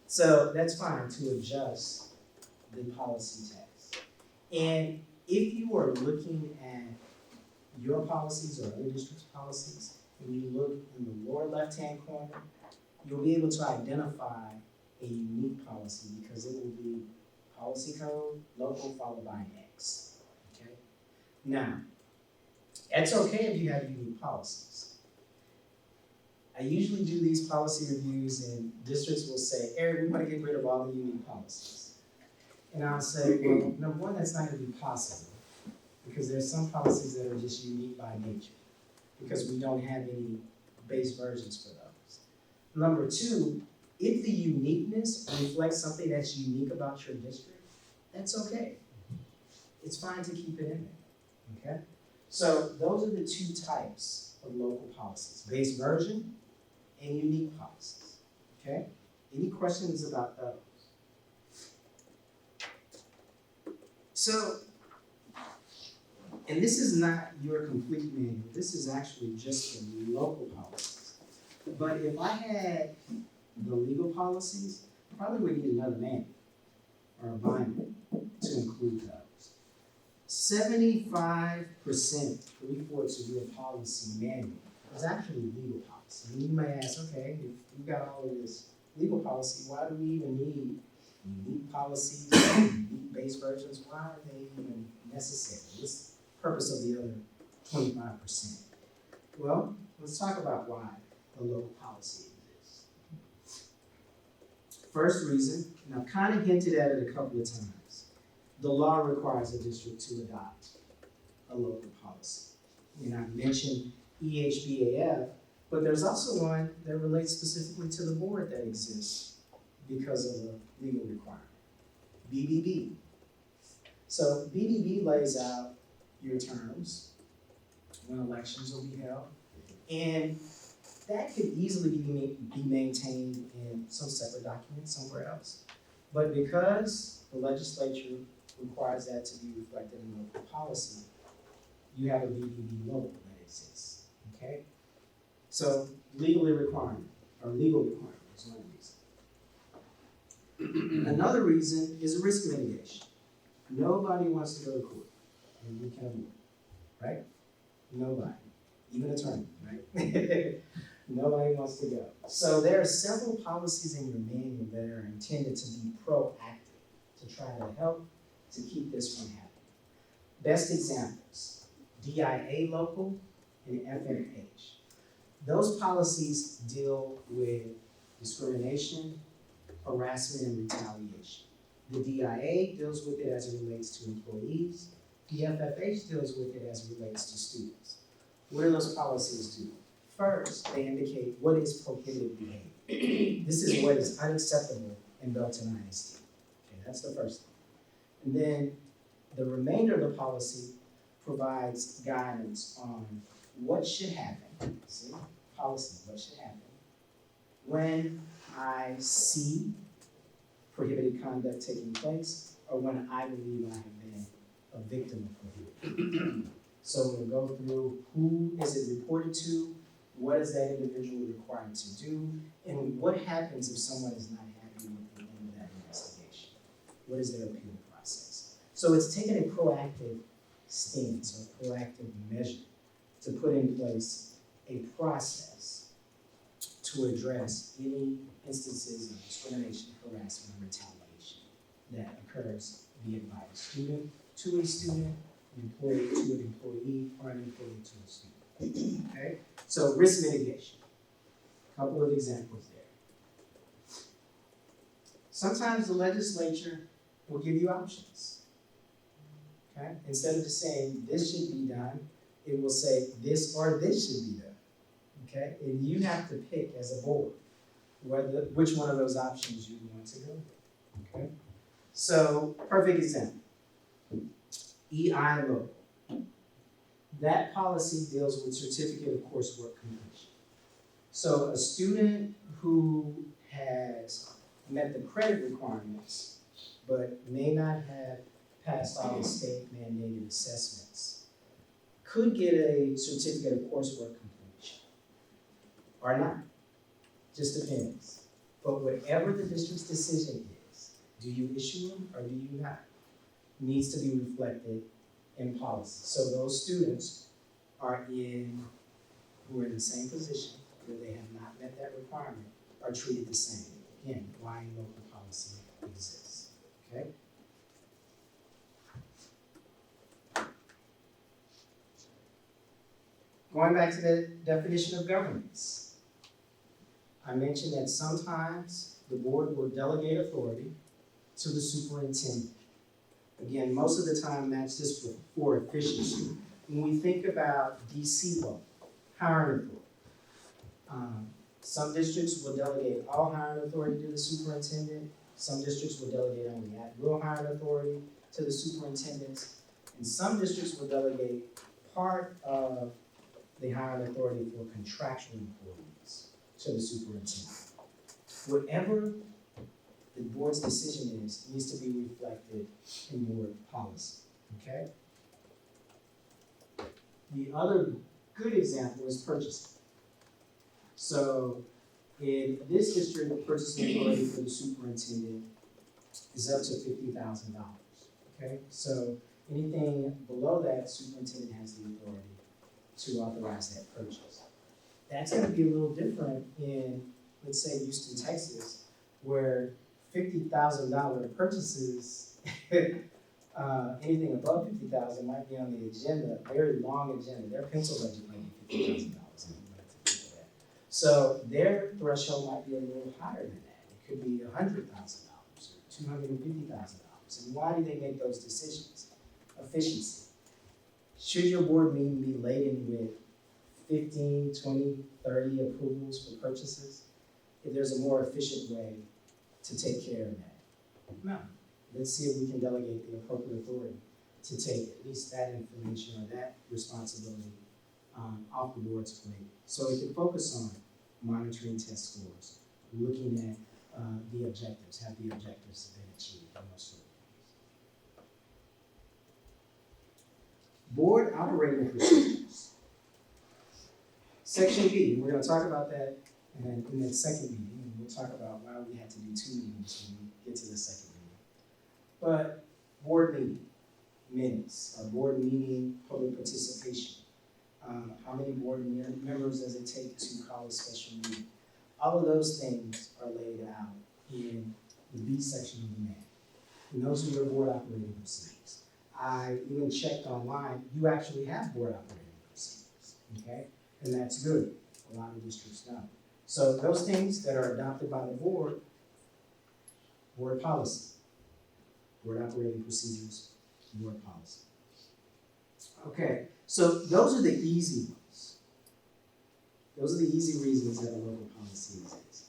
[SPEAKER 4] So that's fine to adjust the policy text. And if you are looking at your policies or other districts' policies, when you look in the lower left-hand corner, you'll be able to identify a unique policy because it will be policy code, local, followed by an X, okay? Now, it's okay if you have unique policies. I usually do these policy reviews and districts will say, Eric, we want to get rid of all the unique policies. And I'll say, well, number one, that's not going to be possible because there's some policies that are just unique by nature because we don't have any base versions for those. Number two, if the uniqueness reflects something that's unique about your district, that's okay. It's fine to keep it in there, okay? So those are the two types of local policies, base version and unique policies, okay? Any questions about those? So, and this is not your complete manual, this is actually just the local policies. But if I had the legal policies, I probably would need another manual or a binder to include those. 75%, 3/4 of your policy manual is actually legal policy. And you may ask, okay, if you've got all of this legal policy, why do we even need unique policies, unique base versions? Why are they even necessary? What's the purpose of the other 25%? Well, let's talk about why a local policy exists. First reason, and I've kind of hinted at it a couple of times, the law requires a district to adopt a local policy. And I've mentioned EHBAF, but there's also one that relates specifically to the board that exists because of a legal requirement, BBB. So BBB lays out your terms, when elections will be held, and that could easily be maintained in some separate document somewhere else. But because the legislature requires that to be reflected in local policy, you have a BBB local that exists, okay? So legal requirement is one reason. Another reason is risk mitigation. Nobody wants to go to court, and we can avoid, right? Nobody, even attorney, right? Nobody wants to go. So there are several policies in your manual that are intended to be proactive, to try to help to keep this from happening. Best examples, DIA local and FMH. Those policies deal with discrimination, harassment, and retaliation. The DIA deals with it as it relates to employees. The FFH deals with it as it relates to students. What do those policies do? First, they indicate what is prohibited behavior. This is what is unacceptable in Belton ISD. Okay, that's the first thing. And then the remainder of the policy provides guidance on what should happen. See, policy, what should happen when I see prohibited conduct taking place, or when I believe I have been a victim of prohibited. So we'll go through who is it reported to, what is that individual required to do, and what happens if someone is not happy with the end of that investigation. What is their appeal process? So it's taken a proactive stance or proactive measure to put in place a process to address any instances of discrimination, harassment, or retaliation that occurs, be it by a student to a student, an employee to an employee, or an employee to a student. Okay? So risk mitigation. A couple of examples there. Sometimes the legislature will give you options. Okay? Instead of just saying this should be done, it will say this or this should be done. Okay? And you have to pick as a board which one of those options you want to go with. Okay? So, perfect example. EI local. That policy deals with certificate of coursework completion. So a student who has met the credit requirements but may not have passed all the state mandated assessments could get a certificate of coursework completion or not. Just depends. But whatever the district's decision is, do you issue them or do you not? Needs to be reflected in policy. So those students who are in the same position, where they have not met that requirement, are treated the same. Again, why local policy exists. Okay? Going back to the definition of governance. I mentioned that sometimes the board will delegate authority to the superintendent. Again, most of the time that's just for efficiency. When we think about DC law, hiring authority, some districts will delegate all hiring authority to the superintendent. Some districts will delegate only at-will hiring authority to the superintendents. And some districts will delegate part of the hiring authority for contractual employees to the superintendent. Whatever the board's decision is, needs to be reflected in board policy, okay? The other good example is purchasing. So in this district, the purchasing authority for the superintendent is up to $50,000, okay? So anything below that, superintendent has the authority to authorize that purchase. That's gonna be a little different in, let's say, Houston, Texas, where $50,000 purchases, anything above $50,000 might be on the agenda, a very long agenda. Their pencil budget might be $50,000. So their threshold might be a little higher than that. It could be $100,000 or $250,000. And why do they make those decisions? Efficiency. Should your board meeting be laden with 15, 20, 30 approvals for purchases? If there's a more efficient way to take care of that. No. Let's see if we can delegate the appropriate authority to take at least that information or that responsibility off the board's plate. So it can focus on monitoring test scores, looking at the objectives, have the objectives been achieved in those sort of things. Board operating procedures. Section B, we're gonna talk about that in the second meeting. We'll talk about why we had to do 2 meetings when we get to the second meeting. But board meeting minutes, or board meeting public participation. How many board members does it take to call a special meeting? All of those things are laid out in the B section of the manual. And those are your board operating procedures. I even checked online, you actually have board operating procedures, okay? And that's good, a lot of districts don't. So those things that are adopted by the board policy, board operating procedures, board policy. Okay, so those are the easy ones. Those are the easy reasons that a local policy exists.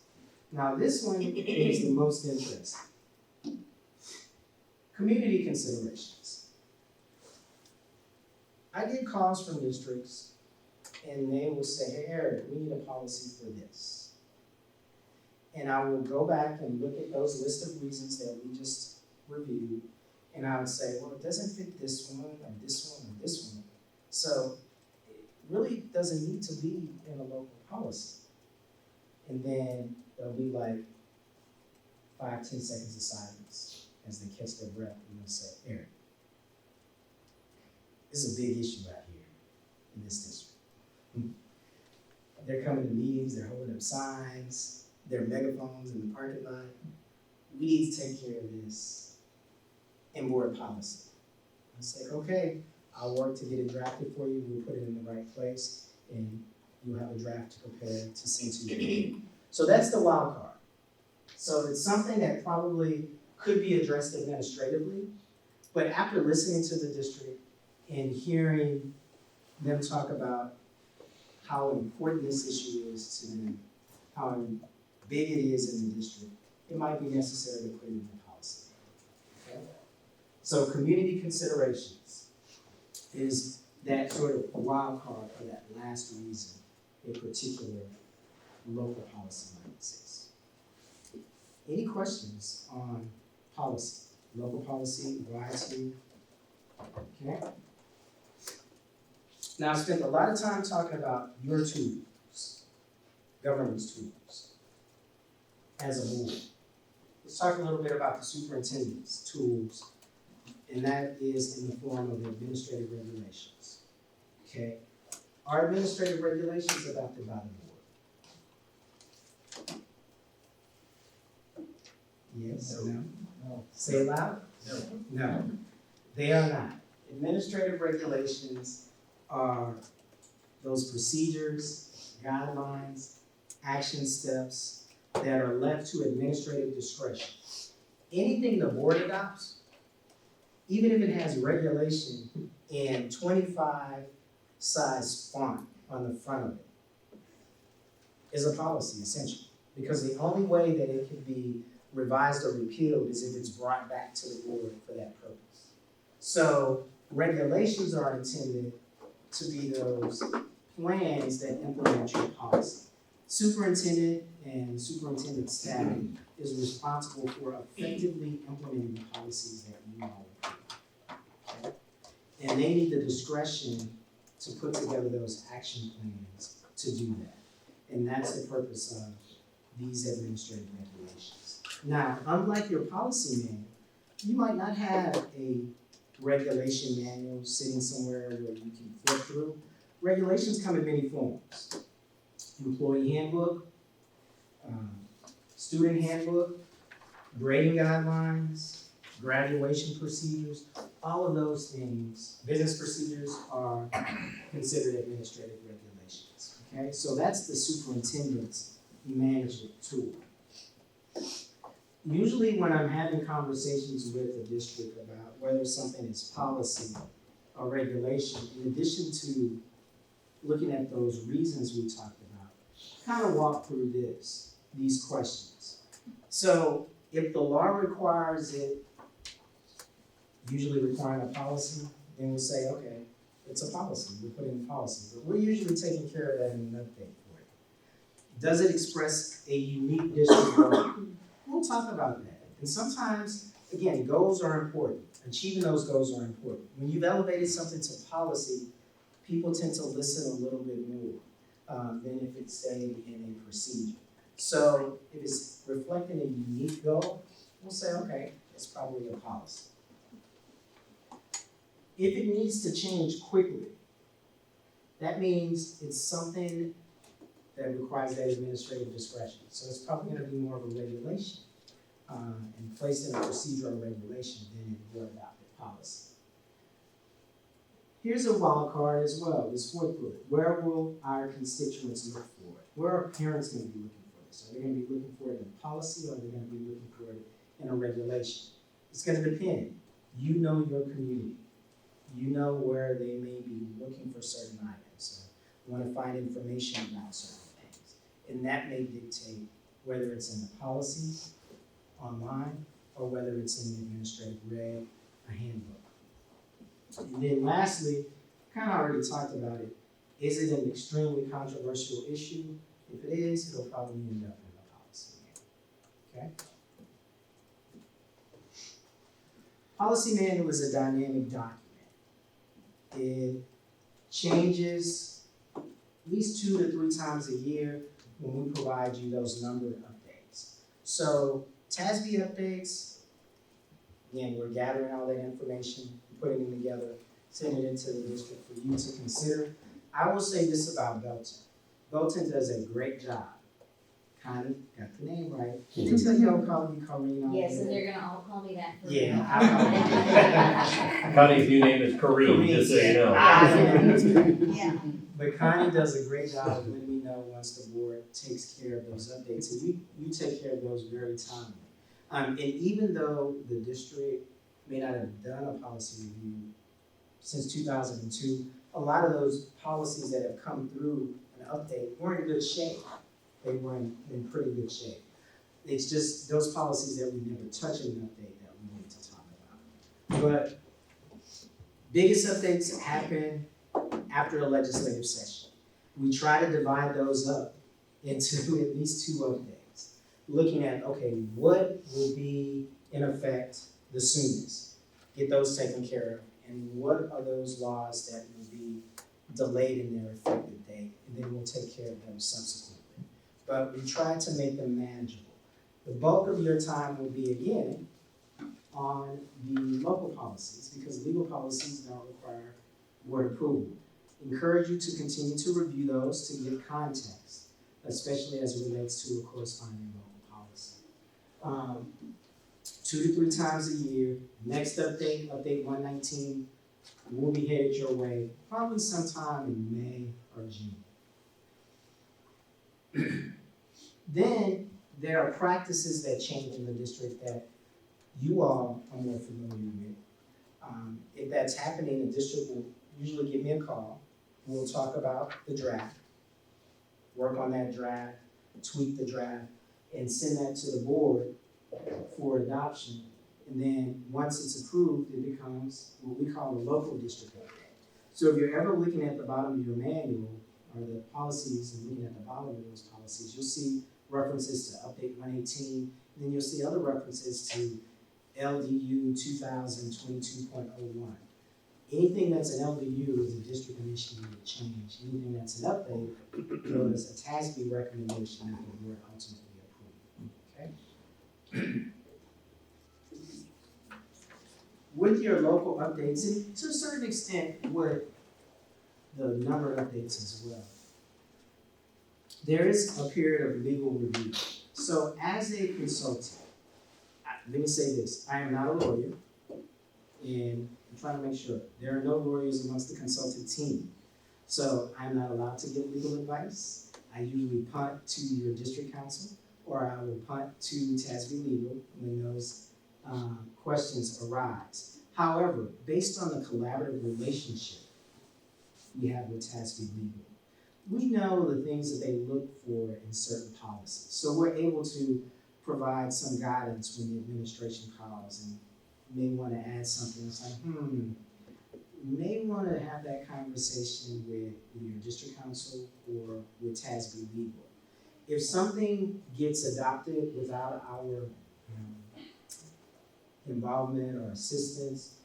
[SPEAKER 4] Now this one is the most interesting. Community considerations. I get calls from districts and they will say, hey Eric, we need a policy for this. And I will go back and look at those list of reasons that we just reviewed, and I would say, well, it doesn't fit this one, or this one, or this one. So it really doesn't need to be in a local policy. And then there'll be like 5-10 seconds of silence as they catch their breath, and they'll say, Eric, this is a big issue out here in this district. They're coming to meetings, they're holding up signs, there are megaphones in the parking lot. We need to take care of this in board policy. I say, okay, I'll work to get it drafted for you. We'll put it in the right place, and you'll have a draft to prepare to send to you. So that's the wild card. So it's something that probably could be addressed administratively, but after listening to the district and hearing them talk about how important this issue is to them, how big it is in the district, it might be necessary to put it in the policy. Okay? So community considerations is that sort of wild card for that last reason a particular local policy might exist. Any questions on policy? Local policy, YT? Okay? Now, I spent a lot of time talking about your tools, governance tools, as a board. Let's talk a little bit about the superintendent's tools, and that is in the form of administrative regulations. Okay? Are administrative regulations adopted by the board? Yes? No?
[SPEAKER 5] No.
[SPEAKER 4] Say it loud?
[SPEAKER 5] No.
[SPEAKER 4] No, they are not. Administrative regulations are those procedures, guidelines, action steps that are left to administrative discretion. Anything the board adopts, even if it has regulation in 25 size font on the front of it, is a policy essentially. Because the only way that it can be revised or repealed is if it's brought back to the board for that purpose. So regulations are intended to be those plans that implement your policy. Superintendent and superintendent staff is responsible for effectively implementing the policies that you all approve. Okay? And they need the discretion to put together those action plans to do that. And that's the purpose of these administrative regulations. Now, unlike your policy manual, you might not have a regulation manual sitting somewhere where you can flip through. Regulations come in many forms. Employee handbook, student handbook, grading guidelines, graduation procedures, all of those things, business procedures are considered administrative regulations. Okay, so that's the superintendent's management tool. Usually when I'm having conversations with a district about whether something is policy or regulation, in addition to looking at those reasons we talked about, kind of walk through these questions. So if the law requires it, usually requiring a policy, then we'll say, okay, it's a policy, we're putting a policy. But we're usually taking care of that in an update for you. Does it express a unique district goal? We'll talk about that. And sometimes, again, goals are important. Achieving those goals are important. When you've elevated something to policy, people tend to listen a little bit more than if it stayed in a procedure. So if it's reflecting a unique goal, we'll say, okay, it's probably a policy. If it needs to change quickly, that means it's something that requires that administrative discretion. So it's probably gonna be more of a regulation, and placed in a procedural regulation than a board adopted policy. Here's a wild card as well, this fourth bullet. Where will our constituents look for it? Where are parents gonna be looking for this? Are they gonna be looking for it in policy, or are they gonna be looking for it in a regulation? It's gonna depend. You know your community. You know where they may be looking for certain items, or want to find information about certain things. And that may dictate whether it's in the policy, online, or whether it's in the administrative reg, a handbook. And then lastly, kind of already talked about it, is it an extremely controversial issue? If it is, it'll probably end up in the policy manual, okay? Policy manual is a dynamic document. It changes at least 2 to 3 times a year when we provide you those numbered updates. So TASB updates, again, we're gathering all that information, putting them together, sending it into the district for you to consider. I will say this about Belton. Belton does a great job. Connie, got the name right. Did they tell you I'll call you Corrine?
[SPEAKER 2] Yes, and they're gonna all call me that for
[SPEAKER 4] Yeah,
[SPEAKER 2] now.
[SPEAKER 6] Connie's new name is Kareem, just so you know.
[SPEAKER 2] Yeah.
[SPEAKER 4] But Connie does a great job of letting me know once the board takes care of those updates. And you take care of those very timely. And even though the district may not have done a policy review since 2002, a lot of those policies that have come through an update weren't in good shape. They were in pretty good shape. It's just those policies that we never touch in an update that we need to talk about. But biggest updates happen after a legislative session. We try to divide those up into at least 2 updates, looking at, okay, what will be in effect the soonest? Get those taken care of. And what are those laws that will be delayed in their effective date? And then we'll take care of them subsequently. But we try to make them manageable. The bulk of your time will be, again, on the local policies, because legal policies don't require board approval. Encourage you to continue to review those to get context, especially as it relates to a corresponding local policy. 2 to 3 times a year. Next update, update 119, will be headed your way probably sometime in May or June. Then there are practices that change in the district that you all are more familiar with. If that's happening, the district will usually give me a call. We'll talk about the draft, work on that draft, tweak the draft, and send that to the board for adoption. And then once it's approved, it becomes what we call a local district update. So if you're ever looking at the bottom of your manual or the policies and looking at the bottom of those policies, you'll see references to update 118, and then you'll see other references to LDU 2022.01. Anything that's an LDU is a district initiated change. Anything that's an update was a TASB recommendation that the board ultimately approved. Okay? With your local updates, and to a certain extent with the number of updates as well, there is a period of legal review. So as a consultant, let me say this, I am not a lawyer, and I'm trying to make sure there are no lawyers amongst the consultant team. So I'm not allowed to give legal advice. I usually punt to your district council, or I will punt to TASB Legal when those questions arise. However, based on the collaborative relationship we have with TASB Legal, we know the things that they look for in certain policies. So we're able to provide some guidance when the administration calls and may want to add something. It's like, may want to have that conversation with either your district council or with TASB Legal. If something gets adopted without our involvement or assistance,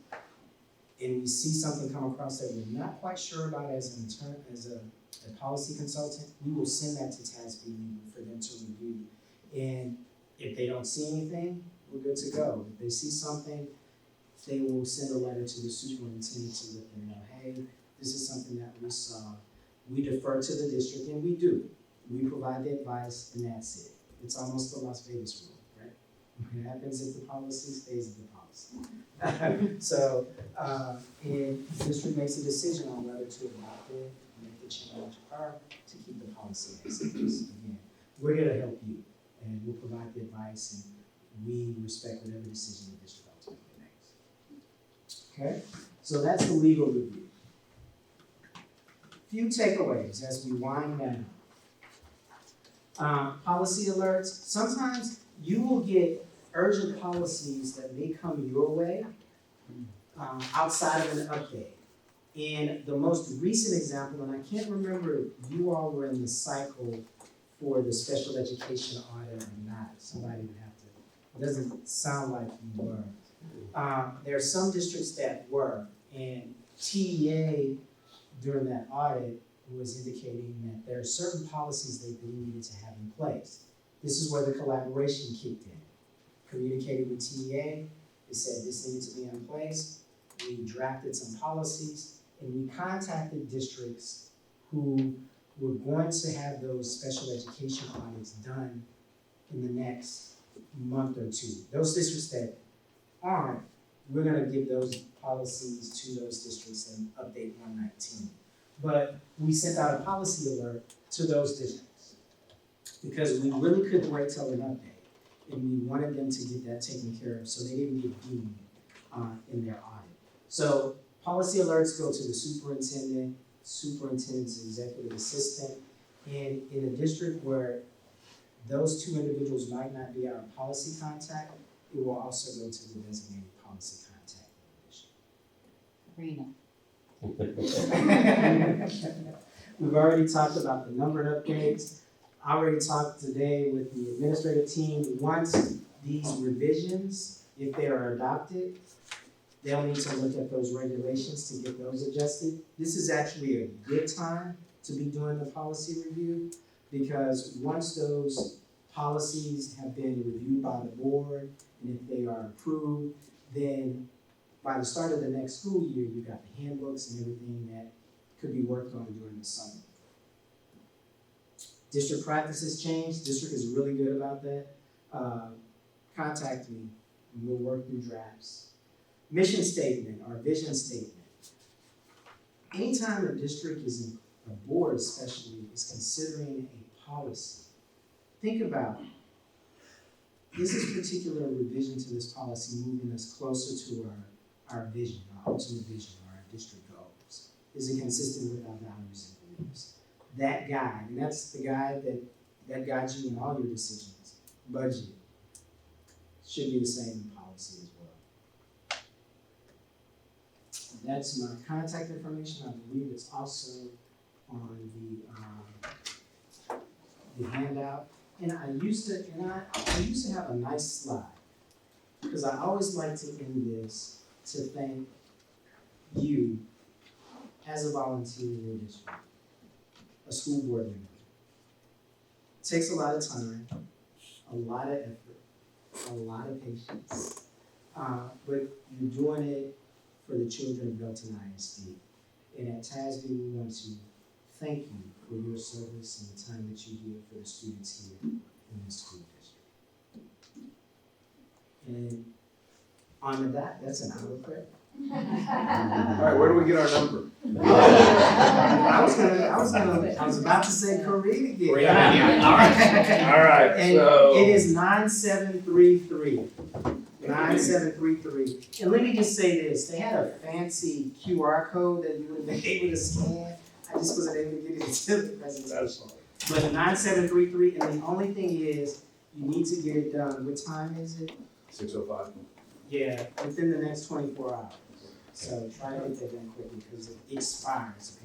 [SPEAKER 4] and we see something come across that we're not quite sure about as a policy consultant, we will send that to TASB Legal for them to review. And if they don't see anything, we're good to go. If they see something, they will send a letter to the superintendent to let them know, hey, this is something that we saw. We defer to the district, and we do. We provide the advice, and that's it. It's almost the Las Vegas rule, right? What happens if the policy stays in the policy. So, and the district makes a decision on whether to adopt it, make the change, or to keep the policy as it is. Again, we're here to help you, and we'll provide the advice, and we respect whatever decision the district ultimately makes. Okay, so that's the legal review. Few takeaways as we wind down. Policy alerts. Sometimes you will get urgent policies that may come your way outside of an update. And the most recent example, and I can't remember if you all were in the cycle for the special education audit or not. Somebody would have to, it doesn't sound like you were. There are some districts that were, and TEA during that audit was indicating that there are certain policies they needed to have in place. This is where the collaboration kicked in. Communicated with TEA, they said this needed to be in place. We drafted some policies, and we contacted districts who were going to have those special education audits done in the next month or two. Those districts that aren't, we're gonna give those policies to those districts and update 119. But we sent out a policy alert to those districts because we really couldn't wait till an update, and we wanted them to get that taken care of so they didn't get dinged in their audit. So policy alerts go to the superintendent, superintendent's executive assistant, and in a district where those two individuals might not be our policy contact, it will also go to the designated policy contact in the district. We've already talked about the numbered updates. I already talked today with the administrative team. Once these revisions, if they are adopted, they'll need to look at those regulations to get those adjusted. This is actually a good time to be doing the policy review because once those policies have been reviewed by the board and if they are approved, then by the start of the next school year, you've got the handbooks and everything that could be worked on during the summer. District practices change. District is really good about that. Contact me and we'll work through drafts. Mission statement or vision statement. Anytime a district is in, a board especially, is considering a policy, think about, is this particular revision to this policy moving us closer to our vision, our ultimate vision, or our district goals? Is it consistent with our values and beliefs? That guide, and that's the guide that guides you in all your decisions, budget, should be the same in policy as well. That's my contact information. I believe it's also on the handout. And I used to have a nice slide because I always like to end this to thank you as a volunteer in your district, a school board member. It takes a lot of time, a lot of effort, a lot of patience, but you're doing it for the children of Belton ISD. And at TASB, we want to thank you for your service and the time that you give for the students here in the school district. And on the dot, that's an hour credit.
[SPEAKER 1] All right, where do we get our number?
[SPEAKER 4] I was about to say Korean again.
[SPEAKER 1] All right.
[SPEAKER 4] And
[SPEAKER 1] So
[SPEAKER 4] it is 9733. 9733. And let me just say this, they had a fancy QR code that you would be able to scan. I just wasn't able to get it into the presentation. But 9733, and the only thing is, you need to get it done. What time is it?
[SPEAKER 1] 6:05.
[SPEAKER 4] Yeah, within the next 24 hours. So try to get that done quickly because it expires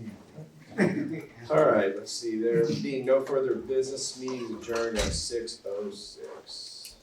[SPEAKER 4] apparently.
[SPEAKER 1] All right, let's see. There being no further business, meeting adjourned at 6:06.